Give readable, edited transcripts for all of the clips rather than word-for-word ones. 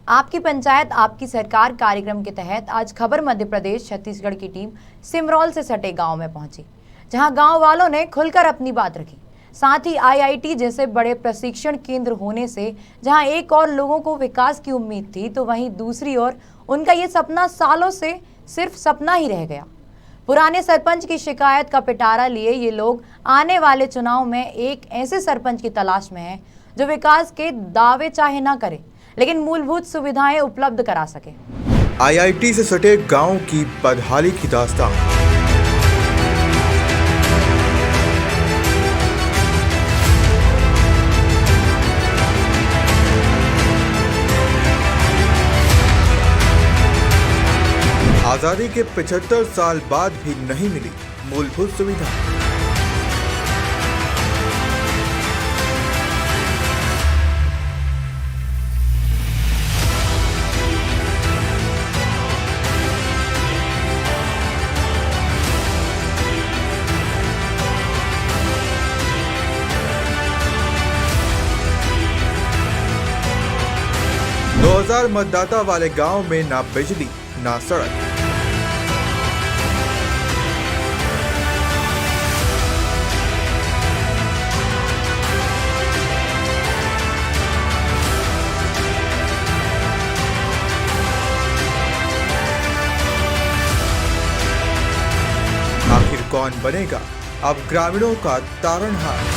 आपकी पंचायत आपकी सरकार कार्यक्रम के तहत आज खबर मध्य प्रदेश छत्तीसगढ़ की टीम सिमरौल से सटे गांव में पहुंची, जहां गांव वालों ने खुलकर अपनी बात रखी। साथ ही आईआईटी जैसे बड़े प्रशिक्षण केंद्र होने से जहां एक और लोगों को विकास की उम्मीद थी, तो वहीं दूसरी ओर उनका ये सपना सालों से सिर्फ सपना ही रह गया। पुराने सरपंच की शिकायत का पिटारा लिए ये लोग आने वाले चुनाव में एक ऐसे सरपंच की तलाश में हैं जो विकास के दावे चाहे ना करे, लेकिन मूलभूत सुविधाएं उपलब्ध करा सके। आईआईटी से सटे गांव की बदहाली की दास्तान। आजादी के 75 साल बाद भी नहीं मिली मूलभूत सुविधा। दो 2000 मतदाता वाले गांव में ना बिजली ना सड़क। आखिर कौन बनेगा अब ग्रामीणों का तारणहार?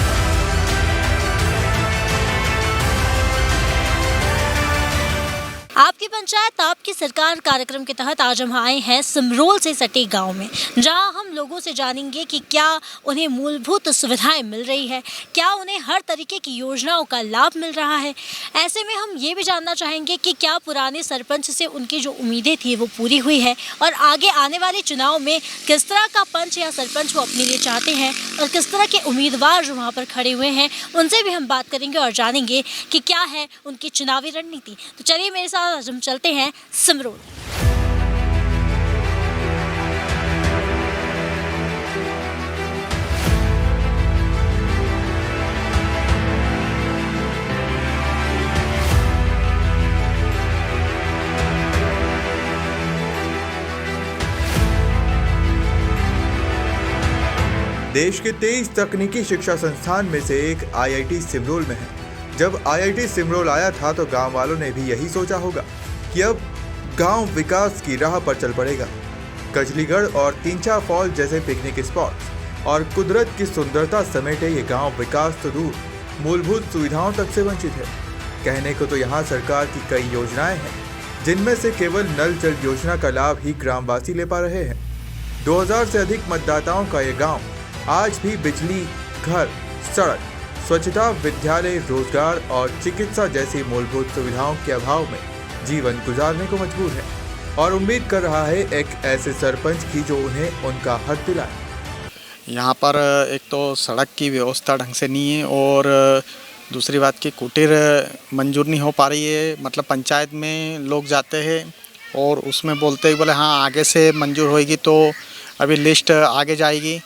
आपकी पंचायत आपकी सरकार कार्यक्रम के तहत आज हम आए हैं सिमरौल से सटे गांव में, जहां हम लोगों से जानेंगे कि क्या उन्हें मूलभूत सुविधाएं मिल रही है, क्या उन्हें हर तरीके की योजनाओं का लाभ मिल रहा है। ऐसे में हम ये भी जानना चाहेंगे कि क्या पुराने सरपंच से उनकी जो उम्मीदें थी वो पूरी हुई है, और आगे आने वाले चुनाव में किस तरह का पंच या सरपंच वो अपने लिए चाहते हैं, और किस तरह के उम्मीदवार जो वहाँ पर खड़े हुए हैं उनसे भी हम बात करेंगे और जानेंगे कि क्या है उनकी चुनावी रणनीति। तो चलिए मेरे साथ आज हम चलते हैं सिमरौल। देश के 23 तकनीकी शिक्षा संस्थान में से एक आईआईटी सिमरौल में है। जब आईआईटी सिमरौल आया था तो गांव वालों ने भी यही सोचा होगा कि अब गांव विकास की राह पर चल पड़ेगा। कजलीगढ़ और तींचा फॉल जैसे पिकनिक स्पॉट्स और कुदरत की सुंदरता समेटे ये गांव विकास तो दूर मूलभूत सुविधाओं तक से वंचित है। कहने को तो यहाँ सरकार की कई योजनाएं हैं, जिनमें से केवल नल जल योजना का लाभ ही ग्रामवासी ले पा रहे हैं। 2000 से अधिक मतदाताओं का ये गाँव आज भी बिजली, घर, सड़क, स्वच्छता, विद्यालय, रोजगार और चिकित्सा जैसी मूलभूत सुविधाओं के अभाव में जीवन गुजारने को मजबूर है, और उम्मीद कर रहा है एक ऐसे सरपंच की जो उन्हें उनका हक दिलाए। यहाँ पर एक तो सड़क की व्यवस्था ढंग से नहीं है, और दूसरी बात की कुटीर मंजूर नहीं हो पा रही है। मतलब पंचायत में लोग जाते हैं और उसमें बोलते हैं बोले हाँ आगे से मंजूर होएगी तो अभी लिस्ट आगे जाएगी,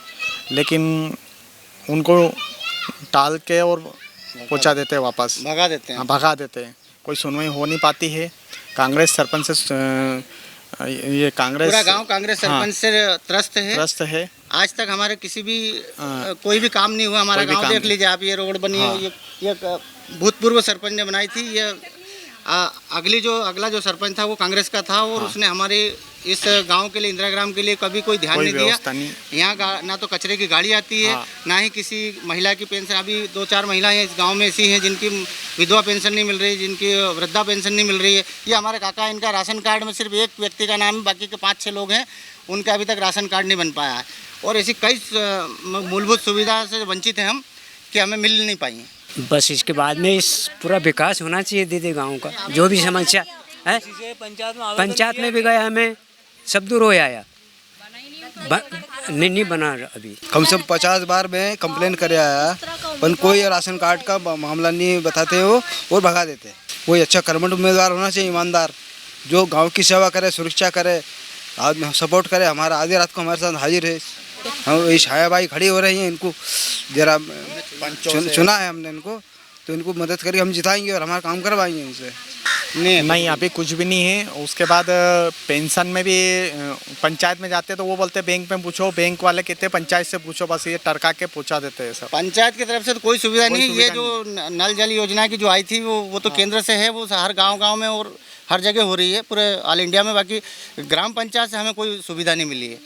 लेकिन उनको टाल के और पहुंचा देते हैं, वापस भगा देते हैं। हाँ भगा देते हैं। कोई सुनवाई हो नहीं पाती है। कांग्रेस सरपंच से ये कांग्रेस पूरा गांव कांग्रेस सरपंच से त्रस्त है। आज तक हमारे किसी भी कोई भी काम नहीं हुआ। हमारा गांव देख लीजिए आप, ये रोड बनी है, ये भूतपूर्व सरपंच ने बनाई थी। ये अगला जो सरपंच था वो कांग्रेस का था, और उसने हमारे इस गांव के लिए, इंदिरा ग्राम के लिए कभी कोई ध्यान नहीं दिया। यहाँ ना तो कचरे की गाड़ी आती है, ना ही किसी महिला की पेंशन। अभी 2-4 महिलाएं इस गांव में ऐसी हैं जिनकी विधवा पेंशन नहीं मिल रही, जिनकी वृद्धा पेंशन नहीं मिल रही है। ये हमारे काका, इनका राशन कार्ड में सिर्फ एक व्यक्ति का नाम है, बाकी के 5-6 लोग हैं, उनका अभी तक राशन कार्ड नहीं बन पाया है। और ऐसी कई मूलभूत सुविधा से वंचित हैं हम कि हमें मिल नहीं पाई है। बस इसके बाद में इस पूरा विकास होना चाहिए दीदी गांव का। जो भी समस्या है पंचायत में भी गया, हमें सब दूर हो आया, नहीं बना। अभी कम से कम 50 बार मैं कंप्लेन करे आया, पर कोई राशन कार्ड का मामला नहीं बताते हो और भगा देते। कोई अच्छा कर्मठ उम्मीदवार होना चाहिए, ईमानदार, जो गांव की सेवा करे, सुरक्षा करे, सपोर्ट करे। हमारा आधी रात को हमारे साथ हाजिर है। हम ये छाया भाई खड़ी हो रही हैं, इनको जरा चुना है हमने इनको, तो इनको मदद करके हम जिताएंगे और हमारा काम करवाएंगे इनसे। नहीं अभी कुछ भी नहीं है। उसके बाद पेंशन में भी पंचायत में जाते हैं तो वो बोलते हैं बैंक में पूछो, बैंक वाले कहते हैं पंचायत से पूछो, बस ये टरका के पूछा देते हैं सब। पंचायत की तरफ से तो कोई सुविधा नहीं है। ये जो नल जल योजना की जो आई थी वो तो केंद्र से है, वो हर गांव में और हर जगह हो रही है पूरे ऑल इंडिया में। बाकी ग्राम पंचायत से हमें कोई सुविधा नहीं मिली है,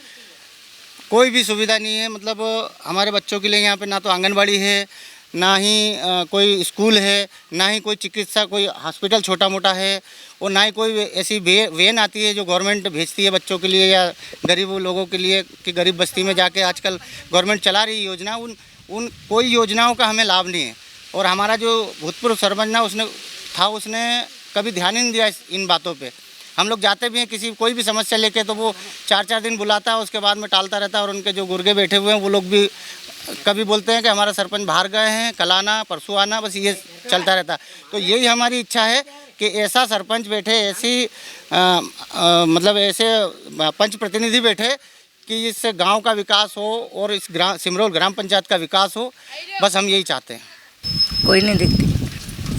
कोई भी सुविधा नहीं है। मतलब हमारे बच्चों के लिए यहाँ पे ना तो आंगनबाड़ी है, ना ही कोई स्कूल है, ना ही कोई चिकित्सा, कोई हॉस्पिटल छोटा मोटा है, और ना ही कोई ऐसी वैन आती है जो गवर्नमेंट भेजती है बच्चों के लिए या गरीब लोगों के लिए कि गरीब बस्ती में जाके आजकल गवर्नमेंट चला रही योजना, उन कोई योजनाओं का हमें लाभ नहीं है। और हमारा जो भूतपूर्व सरपंच ना उसने कभी ध्यान ही नहीं दिया इन बातों पे। हम लोग जाते भी हैं कोई भी समस्या लेके तो वो 4-4 दिन बुलाता है, उसके बाद में टालता रहता है। और उनके जो गुर्गे बैठे हुए हैं वो लोग भी कभी बोलते हैं कि हमारा सरपंच बाहर गए हैं, कल आना परसों आना, बस ये चलता रहता है। तो यही हमारी इच्छा है कि ऐसा सरपंच बैठे, ऐसी मतलब ऐसे पंच प्रतिनिधि बैठे कि इससे गांव का विकास हो और इस सिमरोल ग्राम पंचायत का विकास हो, बस हम यही चाहते हैं। कोई नहीं दिखती,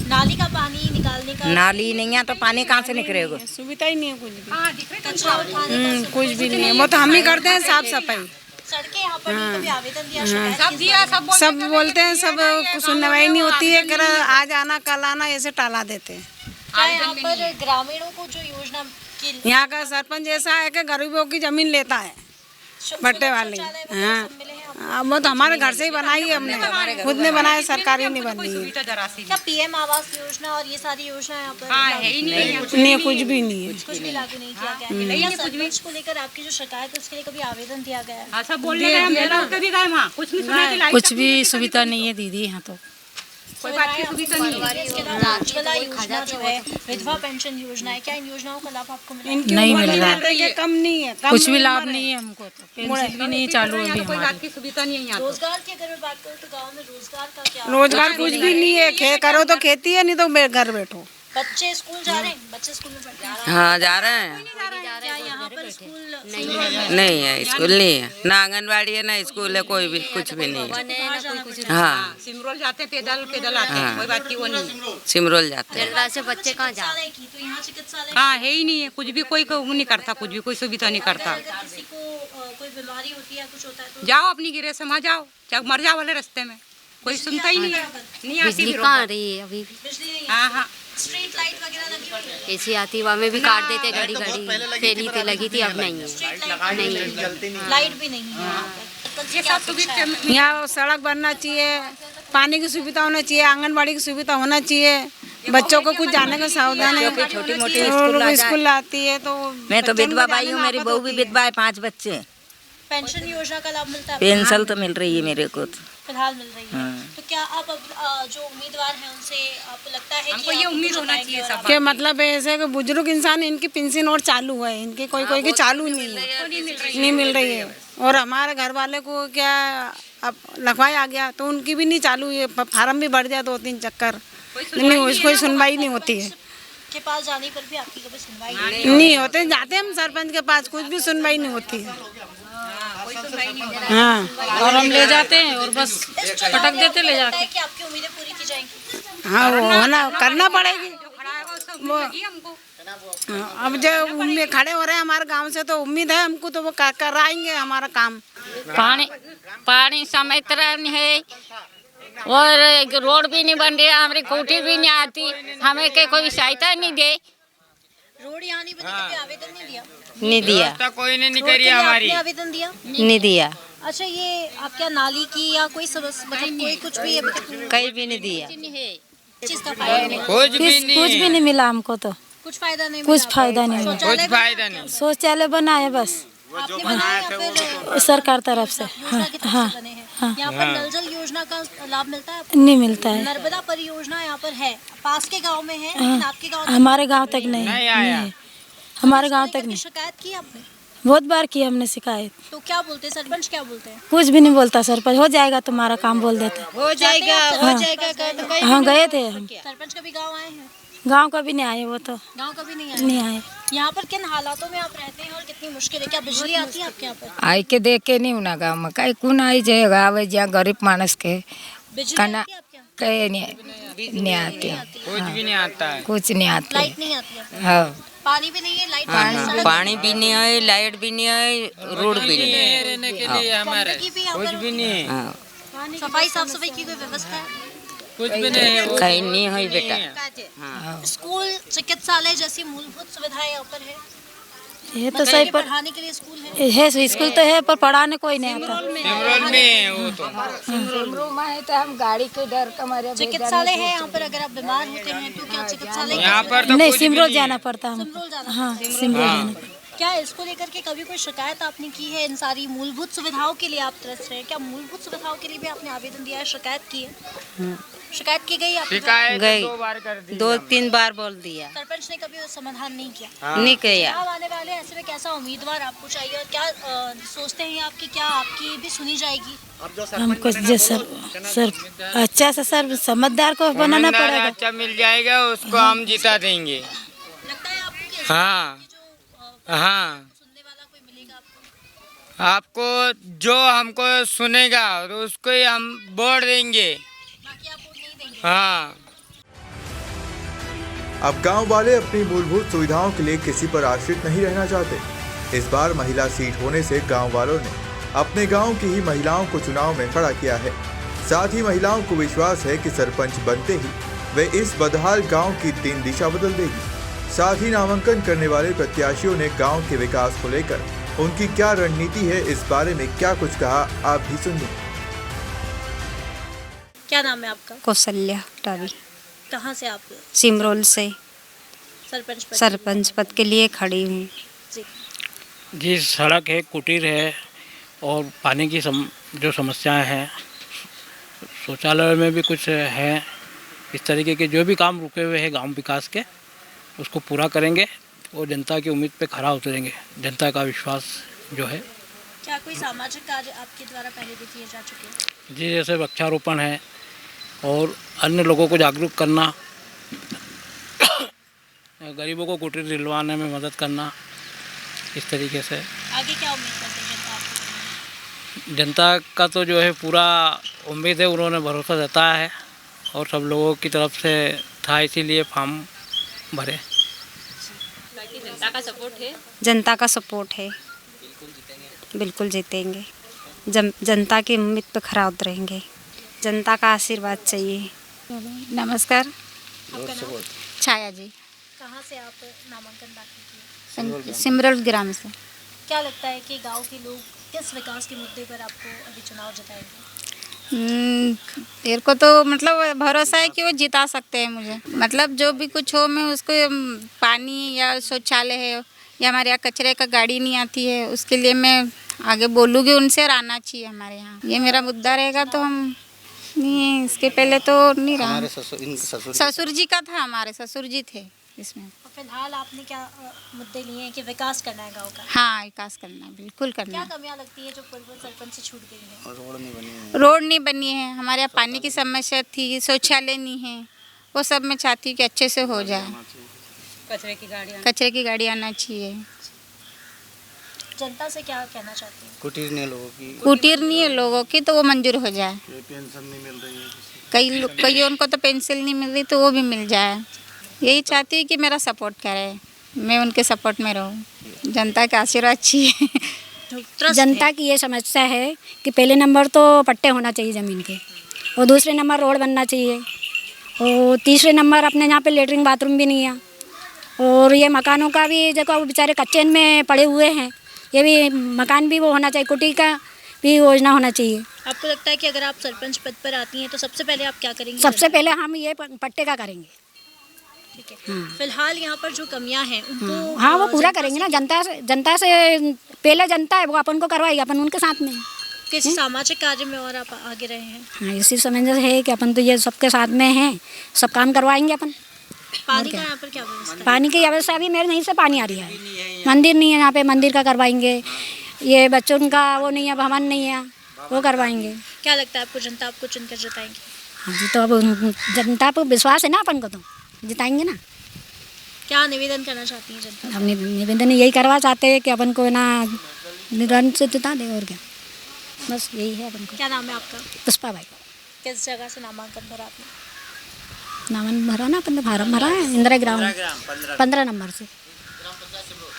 नाली का पानी निकालने का नाली नहीं है तो पानी कहाँ से निकलेगा? सुविधा ही नहीं है कुछ भी। कचरा उठाने का कुछ भी नहीं है, वो तो हम ही करते हैं साफ सफाई। सड़कें यहाँ पर कभी आवेदन दिया, शिकायत सब बोलते हैं, सब सुनवाई नहीं होती है, कर आज आना कल आना ऐसे टाला देते हैं। क्या यहाँ पर ग्रामीणों को जो योजना की यहाँ का सरपंच ऐसा है कि गरीबों की जमीन लेता है, बट्टे वाली। हाँ, वो तो हमारे घर से ही बनाई है हमने, खुद ने बनाया, सरकारी नहीं बनी है। क्या पीएम आवास योजना और ये सारी योजना यहाँ पर नहीं, कुछ भी नहीं है, कुछ भी लागू नहीं किया गया? या सरपंच को लेकर आपकी जो शिकायत है उसके लिए कभी आवेदन दिया गया है? कुछ भी सुविधा नहीं है दीदी यहाँ तो। कोई बात की सुविधा नहीं है। इसके अलावा उज्ज्वला योजना जो है, विधवा पेंशन योजना है, क्या इन योजनाओं का लाभ आपको मिला? नहीं मिल रहा है, कम नहीं है, कुछ भी लाभ नहीं है हमको तो। पेंशन भी नहीं चालू है अभी हमारी। रोजगार की अगर मैं बात करूँ तो गाँव में रोजगार का क्या? रोजगार कुछ भी नहीं है, करो तो खेती है, नहीं तो घर बैठो। बच्चे स्कूल जा रहे हैं, बच्चे स्कूल में पढ़ते हैं? हाँ जा रहे हैं। क्या यहाँ पर स्कूल नहीं है, स्कूल नहीं है, ना आंगनबाड़ी है ना स्कूल है, कोई भी कुछ भी नहीं है। हाँ सिमरोल जाते हैं, पैदल आते हैं, कोई बात की वो नहीं। सिमरोल जाते हैं। से बच्चे कहाँ जा रहे हैं? तो यहाँ चिकित्सालय हाँ है ही नहीं है, कुछ भी कोई नहीं करता, कुछ भी कोई सुविधा नहीं करता। अगर किसी को कोई बीमारी होती है, कुछ होता है तो जाओ अपनी गिरे से वहाँ जाओ, चाहे मर जाओ वाले रास्ते में, कोई सुनता ही नहीं है। नहीं आती बिजली कहाँ रही है अभी भी? बिजली नहीं है। हाँ हाँ स्ट्रीट लाइट वगैरह लगी हुई है? ऐसी आती वहाँ में भी काट देते, घड़ी पहली थी लगी थी, अब नहीं है। लाइट भी नहीं है यहाँ पर। ये सब सुविधा यहाँ सड़क बनना चाहिए, पानी की सुविधा होना चाहिए, आंगनबाड़ी की सुविधा होना चाहिए, बच्चों को कुछ जाने का सावधान है। छोटी मोटी स्कूल आती है तो मैं तो विधवा बाई हूँ, मेरी बहू भी विधवा है, 5 बच्चे हैं। पेंशन योजना का लाभ मिलता है? पेंशन तो मिल रही है मेरे को तो। फिलहाल मिल रही है। तो क्या आप अब जो उम्मीदवार हैं उनसे आपको लगता है कि ये उम्मीद होना चाहिए सब के मतलब ऐसे कि बुजुर्ग इंसान इनकी पेंशन और चालू है, इनकी कोई की चालू नहीं है, नहीं मिल रही है। और हमारे घर वाले को क्या अब लखवाई आ गया तो उनकी भी नहीं चालू है, फार्म भी बढ़ जाए 2-3 चक्कर, नहीं कोई सुनवाई नहीं होती है। के पास जाने पर भी आपकी कभी सुनवाई नहीं होते, जाते हम सरपंच के पास, कुछ भी सुनवाई नहीं होती है। हाँ, और हम ले जाते हैं और बस पटक देते ले जाके। कि आपकी उम्मीदें पूरी की जाएंगी? हाँ वो होना करना पड़ेगी। अब जो उम्मीद खड़े हो रहे हैं हमारे गांव से तो उम्मीद है हमको, तो वो कराएंगे हमारा काम। पानी समय तरह है और रोड भी नहीं बन रही, हमारी कोठी भी नहीं आती, हमें के कोई सहायता नहीं दे। रोड यहाँ नहीं बनी, कभी आवेदन नहीं दिया? नहीं दिया, कोई नहीं करी हमारी। आवेदन दिया? नहीं दिया, अच्छा, ये आप क्या नाली की या कोई मतलब कोई कुछ भी अभी तक कहीं भी नहीं दिया, चीज का फायदा नहीं? कुछ भी नहीं मिला हमको तो, कुछ फायदा नहीं? कुछ फायदा नहीं मिला, शौचालय फायदा नहीं। शौचालय बनाए बस आपने बनाया या फिर सरकार तरफ से? योजना की तरफ से बने हैं? यहाँ पर नल जल योजना का लाभ मिलता है आपको? नहीं मिलता है। नर्मदा परियोजना यहाँ पर है, पास के गांव में है, लेकिन आपके गांव हमारे गांव तक नहीं है, हमारे गांव तक नहीं। शिकायत की आपने? बहुत बार की हमने शिकायत। तो क्या बोलते हैं सरपंच, क्या बोलते हैं? कुछ भी नहीं बोलता सरपंच, हो जाएगा तुम्हारा काम बोल देते। हो जाएगा हो जाएगा। हाँ गए थे हम, सरपंच कभी गाँव आए हैं? गांव कभी नहीं आए, वो तो गाँव कभी नहीं नहीं आए। यहाँ पर किन हालातों में आप रहते हैं और कितनी मुश्किल है? क्या बिजली आती है आपके यहाँ पर? आई के देख के नहीं उना गाँव में कहीं कौन आई जाएगा, आवे जहाँ गरीब मानस के बिजली खाना आती है आपके यहाँ? कहीं नहीं आती। कुछ भी नहीं आता है। कुछ नहीं आती। लाइट नहीं आती है, हाँ पानी भी नहीं है, लाइट पानी भी नहीं है, लाइट भी नहीं है, रोड भी नहीं है, रहने के लिए हमारे कुछ भी नहीं है। हाँ। सफाई साफ सफाई की कोई व्यवस्था है? कुछ भी नहीं है, कहीं नहीं है बेटा। स्कूल चिकित्सालय जैसी मूलभूत सुविधाएं यहाँ पर है? ये तो सही पर पढ़ाने के लिए स्कूल है, स्कूल तो है पर पढ़ाने कोई नहीं आता। सिमरोल में है वो तो। सिमरोल में है तो हम गाड़ी के डर का मारे चिकित्सालय है यहाँ पर, अगर आप बीमार होते हैं तो क्या चिकित्सालय यहाँ पर तो नहीं, सिमरोल जाना पड़ता है। सिमरोल जाना? हाँ सिमरोल जाना पड़ता। क्या इसको लेकर के कभी कोई शिकायत आपने की है? इन सारी मूलभूत सुविधाओं के लिए आप तरस रहे हैं, क्या मूलभूत सुविधाओं के लिए भी आपने आवेदन दिया है, शिकायत की है? शिकायत की गई आपकी? गई 2-3 बार बोल दिया। सरपंच ने कभी समाधान नहीं किया? नहीं किया। चुनाव आने वाले, ऐसे में कैसा उम्मीदवार आपको चाहिए और क्या सोचते हैं आपकी, क्या आपकी भी सुनी जाएगी? हमको जो सर अच्छा से सर समझदार को बनाना पड़ेगा। अच्छा मिल जाएगा उसको हम जिता देंगे। लगता है आपको? हाँ हाँ, सुनने वाला कोई मिलेगा आपको? आपको जो हमको सुनेगा तो उसको ही हम वोट देंगे। बाकी आप वोट नहीं देंगे? हाँ। अब गांव वाले अपनी मूलभूत सुविधाओं के लिए किसी पर आश्रित नहीं रहना चाहते। इस बार महिला सीट होने से गांव वालों ने अपने गांव की ही महिलाओं को चुनाव में खड़ा किया है। साथ ही महिलाओं को विश्वास है कि सरपंच बनते ही वे इस बदहाल गांव की दिन दिशा बदल देगी। साथ ही नामांकन करने वाले प्रत्याशियों ने गांव के विकास को लेकर उनकी क्या रणनीति है, इस बारे में क्या कुछ कहा, आप भी सुनिए। क्या नाम है आपका? कौशल्या टावी। कहाँ से आप? सिमरोल से सरपंच पद के लिए खड़ी हूँ। जी, सड़क है, कुटीर है और पानी की जो समस्याएं हैं, शौचालय में भी कुछ है। इस तरीके के जो भी काम रुके हुए हैं गांव विकास के, उसको पूरा करेंगे और जनता की उम्मीद पे खरा उतरेंगे। जनता का विश्वास जो है। क्या कोई सामाजिक कार्य आपके द्वारा पहले भी किए जा चुके हैं? जी, जैसे वृक्षारोपण है और अन्य लोगों को जागरूक करना, गरीबों को कुटीर दिलवाने में मदद करना, इस तरीके से। आगे क्या उम्मीद करते हैं जनता आपको? जनता का तो जो है पूरा उम्मीद है, उन्होंने भरोसा जताया है और सब लोगों की तरफ से था, इसीलिए फॉर्म भरे। जनता का सपोर्ट है? जनता का सपोर्ट है, बिल्कुल जीतेंगे। जनता की उम्मीद पे खरा उतरेंगे। जनता का आशीर्वाद चाहिए। नमस्कार। आपका नाम? छाया जी। कहाँ से आप नामांकन दाखिल किए? सिमरोल ग्राम से। क्या लगता है कि गांव के लोग किस विकास के मुद्दे पर आपको अभी चुनाव जिताएंगे? मेरे को तो मतलब भरोसा है कि वो जिता सकते हैं मुझे। मतलब जो भी कुछ हो, मैं उसको पानी या शौचालय है या हमारे यहाँ कचरे का गाड़ी नहीं आती है, उसके लिए मैं आगे बोलूँगी उनसे और आना चाहिए हमारे यहाँ। ये मेरा मुद्दा रहेगा तो हम नहीं, इसके पहले तो नहीं रहा। ससुर जी का था, हमारे ससुर जी थे इसमें। फिलहाल आपने क्या मुद्दे लिए हैं कि विकास करना है गांव का? हाँ, विकास करना है, बिल्कुल करना है। क्या कमियां लगती है जो पूर्व सरपंच से छूट गई है? रोड नहीं बनी है, हमारे यहाँ पानी की समस्या थी, शौचालय नहीं है, वो सब मैं चाहती हूँ कि अच्छे से हो जाए। कचरे की गाड़ी आना चाहिए। जनता से क्या कहना चाहती हैं? कुटीर नहीं है लोगों की। कुटीर नहीं है लोगों की, तो वो मंजूर हो जाए। पेंशन नहीं मिल रही है। कई उनको तो पेंशन नहीं मिल रही, तो वो भी मिल जाए। यही चाहती हूँ कि मेरा सपोर्ट करे, मैं उनके सपोर्ट में रहूँ। जनता का आशीर्वाद चाहिए। जनता की ये समस्या है कि पहले नंबर तो पट्टे होना चाहिए ज़मीन के, और दूसरे नंबर रोड बनना चाहिए, और तीसरे नंबर अपने यहाँ पे लेटरिन बाथरूम भी नहीं है, और ये मकानों का भी देखो वो बेचारे कच्चे में पड़े हुए हैं, ये भी मकान भी वो होना चाहिए, कुटी का भी योजना होना चाहिए। आपको लगता है कि अगर आप सरपंच पद पर आती हैं तो सबसे पहले आप क्या करेंगी? सबसे पहले हम ये पट्टे का करेंगे। ठीक है। फिलहाल यहाँ पर जो कमियां हैं उनको हाँ वो पूरा करेंगे ना। जनता से पहले जनता है वो अपन को करवाएगी, अपन उनके साथ में। किसी सामाजिक कार्य में और आप आगे रहे हैं? हाँ, इसी समझ है कि अपन तो ये सबके साथ में हैं, सब काम करवाएंगे अपन। पानी का यहाँ पर क्या व्यवस्था है? पानी की व्यवस्था अभी मेरे नहीं से पानी आ रही है, मंदिर नहीं है यहाँ पे, मंदिर का करवाएंगे। ये बच्चों का वो नहीं है, भवन नहीं है, वो करवाएंगे। क्या लगता है आपको जनता आपको चुनकर जिताएंगी? हाँ जी, तो अब जनता पर विश्वास है ना अपन को, तो जिताएंगे ना। क्या निवेदन करना चाहती हैं जनता? हम निवेदन यही करवा चाहते हैं कि अपन को ना निधन से जिता दे, और क्या, बस यही है अपन को। क्या नाम है आपका? पुष्पा भाई। किस जगह से नामांकन भरा आपने? नामन भरा ना, अपन फार्म भरा है इंदिरा ग्राम 15 नंबर से,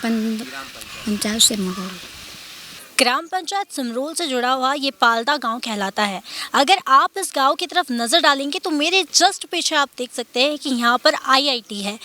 पंचायत सिमरोल। ग्राम पंचायत सिमरोल से जुड़ा हुआ ये पालदा गांव कहलाता है। अगर आप इस गांव की तरफ नज़र डालेंगे तो मेरे जस्ट पीछे आप देख सकते हैं कि यहाँ पर आईआईटी है।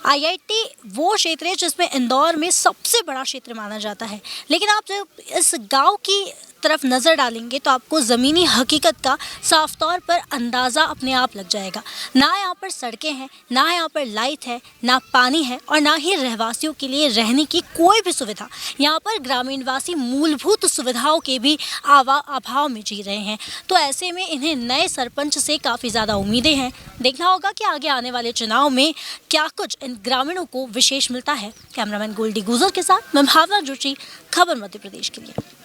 आईआईटी वो क्षेत्र है जिसमें इंदौर में सबसे बड़ा क्षेत्र माना जाता है। लेकिन आप जब इस गांव की तरफ नज़र डालेंगे तो आपको ज़मीनी हकीकत का साफ तौर पर अंदाज़ा अपने आप लग जाएगा। ना यहाँ पर सड़कें हैं, ना यहाँ पर लाइट है, ना पानी है और ना ही रहवासियों के लिए रहने की कोई भी सुविधा। यहाँ पर ग्रामीणवासी मूलभूत सुविधाओं के भी अभाव में जी रहे हैं। तो ऐसे में इन्हें नए सरपंच से काफ़ी ज़्यादा उम्मीदें हैं। देखना होगा कि आगे आने वाले चुनाव में क्या कुछ इन ग्रामीणों को विशेष मिलता है। कैमरामैन गोल्डी गुजर के साथ मैं भावना जोशी, खबर मध्य प्रदेश के लिए।